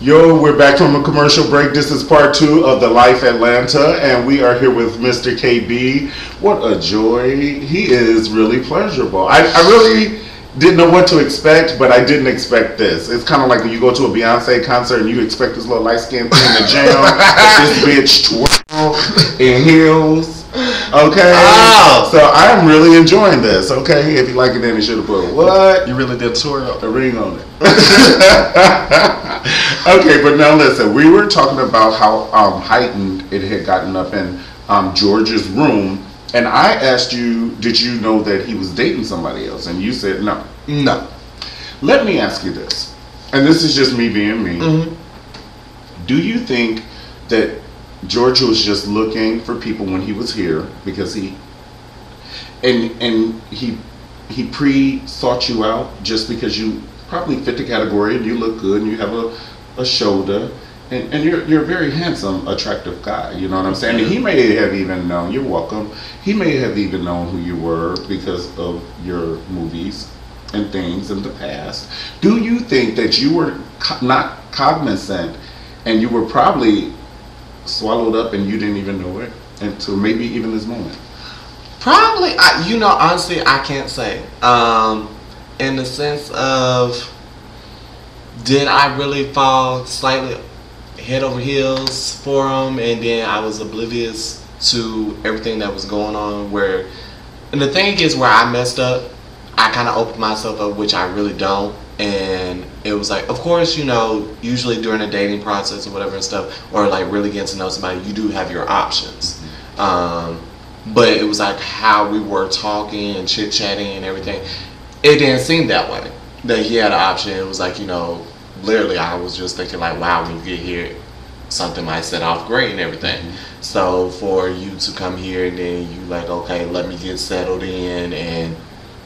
Yo, we're back from a commercial break. This is part 2 of The Life Atlanta, and we are here with Mr. KB. What a joy. He is really pleasurable. I really didn't know what to expect, but I didn't expect this. It's kind of like when you go to a Beyonce concert and you expect this little light-skinned thing to jam, this bitch twirl in heels. Okay, so I'm really enjoying this. Okay, if you like it, then you should have put what? You really did twirl a ring on it. Okay, but now listen. We were talking about how heightened it had gotten up in George's room, and I asked you, did you know that he was dating somebody else? And you said no. No. Let me ask you this, and this is just me being me. Mm-hmm. Do you think that George was just looking for people when he was here because he pre-sought you out just because you probably fit the category and you look good and you have a shoulder and you're a very handsome, attractive guy. You know what I'm saying? And he may have even known, you're welcome, he may have even known who you were because of your movies and things in the past. Do you think that you were not cognizant and you were probably swallowed up and you didn't even know it until maybe even this moment? Probably. Honestly, I can't say. In the sense of, did I really fall slightly head over heels for him and then I was oblivious to everything that was going on? And the thing is, where I messed up, I kind of opened myself up, which I really don't. And it was like, of course, usually during a dating process or whatever and stuff, or like really getting to know somebody, you do have your options. But it was like how we were talking and chit-chatting and everything. It didn't seem that way, that he had an option. It was like, literally I was just thinking like, wow, when you get here, something might set off great and everything. Mm-hmm. So for you to come here and then you like, okay, let me get settled in and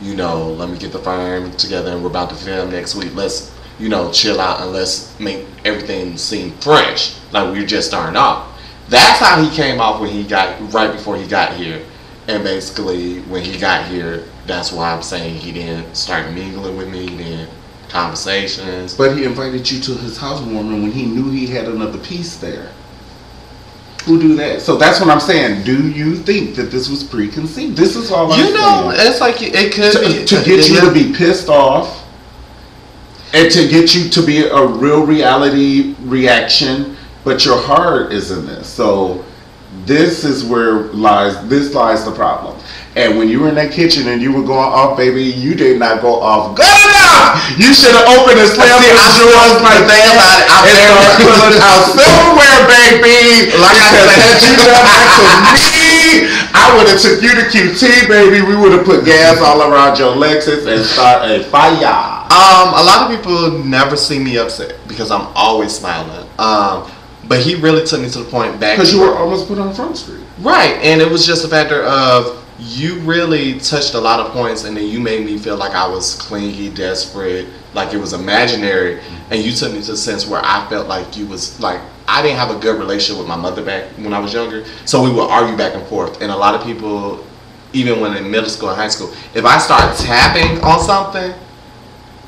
let me get the firm together and we're about to film next week. Let's, chill out and let's make everything seem fresh, like we're just starting off. That's how he came off right before he got here. And basically, when he got here, that's why I'm saying he didn't start mingling with me, then conversations. But he invited you to his housewarming when he knew he had another piece there. Who do that? So that's what I'm saying. Do you think that this was preconceived? This is all I'm saying. It's like it could be to get you to be pissed off, and to get you to be a real reality reaction. But your heart is in this. So this is where lies the problem. And when you were in that kitchen and you were going off, baby, you did not go off good enough. You should have opened and slammed the drawers like that and started pulling out silverware, baby. Like I said, had you done that to me, I would have took you to QT, baby. We would have put gas all around your Lexus and start a fire. A lot of people never see me upset because I'm always smiling. But he really took me to the point back. Because you were almost put on Front Street. Right. And it was just a factor of you really touched a lot of points and then you made me feel like I was clingy, desperate, like it was imaginary. And you took me to a sense where I felt like you was like, I didn't have a good relationship with my mother back when I was younger. So we would argue back and forth. And a lot of people, even when in middle school and high school, if I start tapping on something,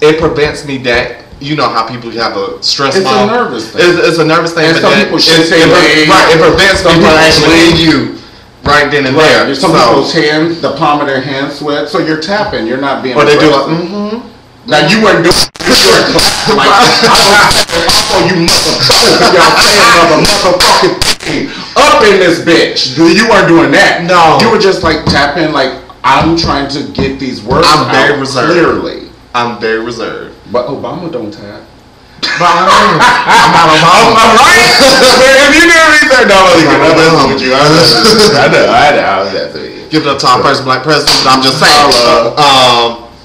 it prevents me that. You know how people have a stress ball. It's a nervous thing. It's a nervous thing. And some people should say, right, it prevents people from actually you right then and there. Some people's hands, the palm of their hand sweat. So you're tapping. You're not being. Or they do like, mm-hmm. Now you weren't doing like, oh, you motherfucker, y'all saying motherfucking thing up in this bitch. You weren't doing that. No. You were just like tapping like, I'm trying to get these words I'm very out reserved. Clearly. I'm very reserved. But Obama don't tap. I'm not Obama. I'm right. If you didn't research, no, I'm messing with you. I know. Give it up to our first black president, but I'm just saying.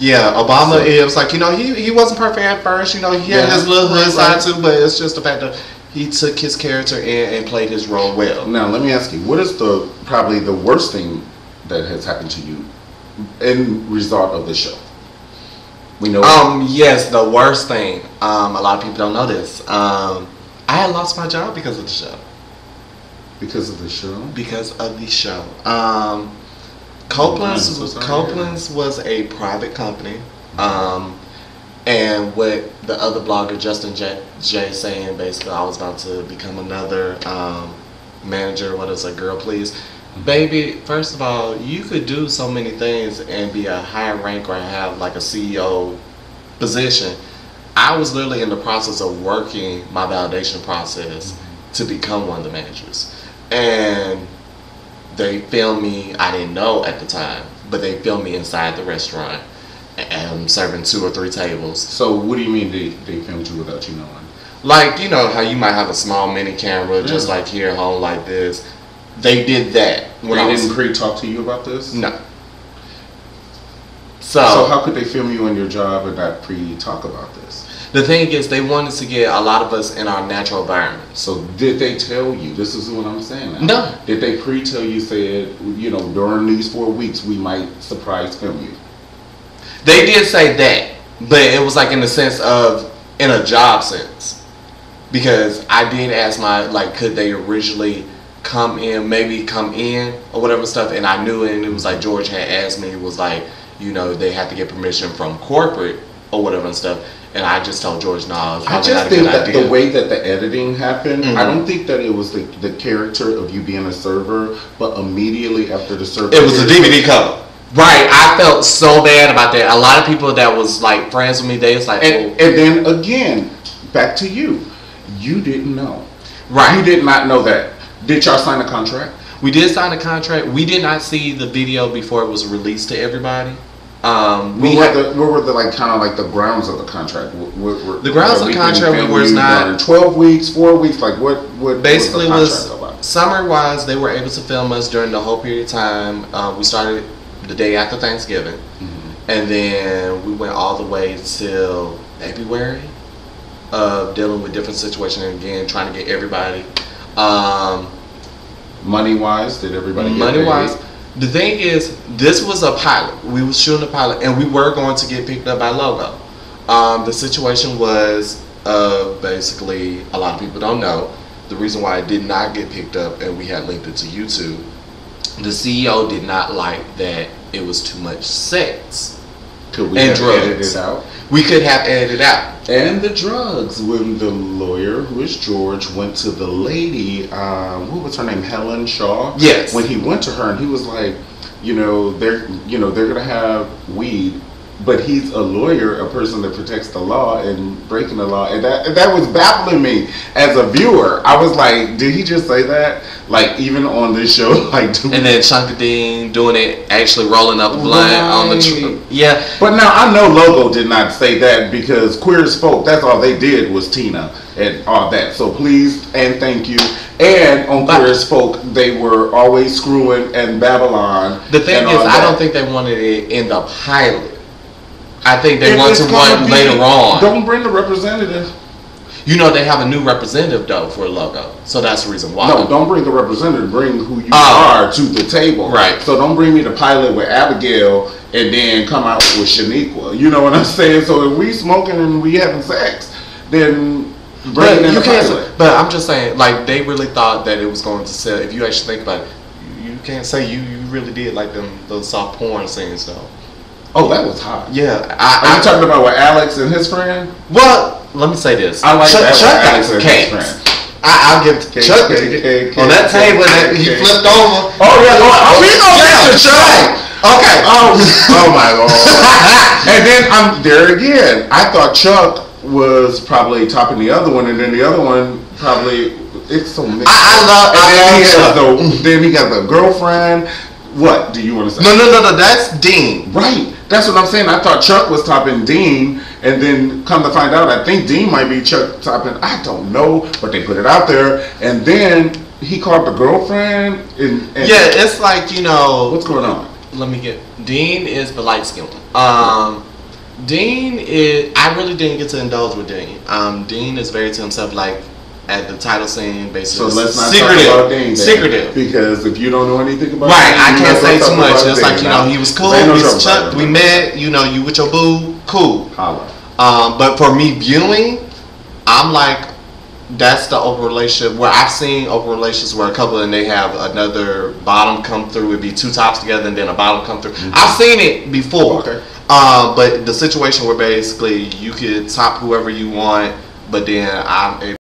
Yeah, Obama is like, he wasn't perfect at first. He had his little hood side too, but it's just the fact that he took his character and played his role well. Now, let me ask you, what is probably the worst thing that has happened to you in result of the show? We know. Yes, the worst thing. A lot of people don't know this. I had lost my job because of the show. Because of the show? Because of the show. Copeland's was a private company. And what the other blogger, Justin J saying, basically, I was about to become another manager. What is a girl, please? Baby, first of all, you could do so many things and be a higher rank or have like a CEO position. I was literally in the process of working my validation process to become one of the managers. And they filmed me, I didn't know at the time, but they filmed me inside the restaurant and serving 2 or 3 tables. So what do you mean they filmed you without you knowing? Like, you know how you might have a small mini camera just like here at home like this. They did that. When they didn't pre-talk to you about this? No. So how could they film you on your job and not pre-talk about this? The thing is, they wanted to get a lot of us in our natural environment. So did they tell you? This is what I'm saying now. No. Did they pre-tell you, said, you know, during these 4 weeks we might surprise film you? They did say that, but it was like in the sense of, in a job sense. Because I did ask could they originally come in or whatever stuff, and I knew it, and it was like George had asked me, it was like, you know, they had to get permission from corporate or whatever and stuff, and I just told George, no, it's probably not a good idea. I just think that the way that the editing happened, I don't think that it was the character of you being a server, but immediately after the server, it was a DVD cover. Right, I felt so bad about that. A lot of people that was like friends with me, they was like, and then again, back to you. You didn't know. Right. You did not know that. Did y'all sign a contract? We did sign a contract. We did not see the video before it was released to everybody. What were the like kind of like the grounds of the contract? The grounds of the contract was not 12 weeks, 4 weeks. Like what? Basically, was summer wise. They were able to film us during the whole period of time. We started the day after Thanksgiving, and then we went all the way till February of dealing with different situations and again trying to get everybody. Money wise, did everybody get money paid? wise? The thing is, this was a pilot. We were shooting a pilot, and we were going to get picked up by Logo. The situation was basically, a lot of people don't know, the reason why it did not get picked up and we had linked it to YouTube. The CEO did not like that it was too much sex Could we and have drugs. edited it out? We could have edited it out. And the drugs, when the lawyer, who is George, went to the lady, what was her name, Helen Shaw? Yes. When he went to her and he was like, they're gonna have weed, but he's a lawyer, a person that protects the law and breaking the law, and that was baffling me as a viewer. I was like, did he just say that? Like even on this show, like. And then Chunkadine doing it, actually rolling up a blunt on the yeah. But now I know Logo did not say that because Queer as Folk, that's all they did was Tina and all that. So please and thank you. And on Queer as Folk, they were always screwing and Babylon. The thing is, I don't think they wanted it in the pilot. I think they want to run later on. Don't bring the representative. You know they have a new representative though for Logo, so that's the reason why. No, don't bring the representative. Bring who you are to the table. Right. So don't bring me the pilot with Abigail and then come out with Shaniqua. You know what I'm saying? So if we smoking and we having sex, then bring in the pilot. But I'm just saying, like they really thought that it was going to sell. If you actually think about it, you can't say you really did like those soft porn scenes though. Oh, that was hot. Yeah. Are you talking about with Alex and his friend? Well, let me say this. I like that Chuck Alex and his friend. I'll give Chuck on that table that he flipped over. Oh yeah, we gonna get to Chuck. Okay. Oh my lord. And then I'm there again. I thought Chuck was probably topping the other one, and then the other one probably. It's so mixed. I love Chuck. Then he got the girlfriend. What do you want to say? No. That's Dean. Right. That's what I'm saying. I thought Chuck was topping Dean, and then come to find out, I think Dean might be Chuck topping. I don't know, but they put it out there, and then he called the girlfriend. And yeah, it's like what's going on. Let me get. Dean is the light skin one. Dean is. I really didn't get to indulge with Dean. Dean is very to himself, like. At the title scene, basically. So let's not talk about Dean. Secretive. Because if you don't know anything about right, Dean, I can't say too much. It's like, he was cool. Chuck, we met, you with your boo, cool. Holla. But for me viewing, I'm like, that's the open relationship where I've seen open relationships where a couple and they have another bottom come through. It'd be two tops together and then a bottom come through. I've seen it before. Okay. But the situation where basically you could top whoever you want, but then I'm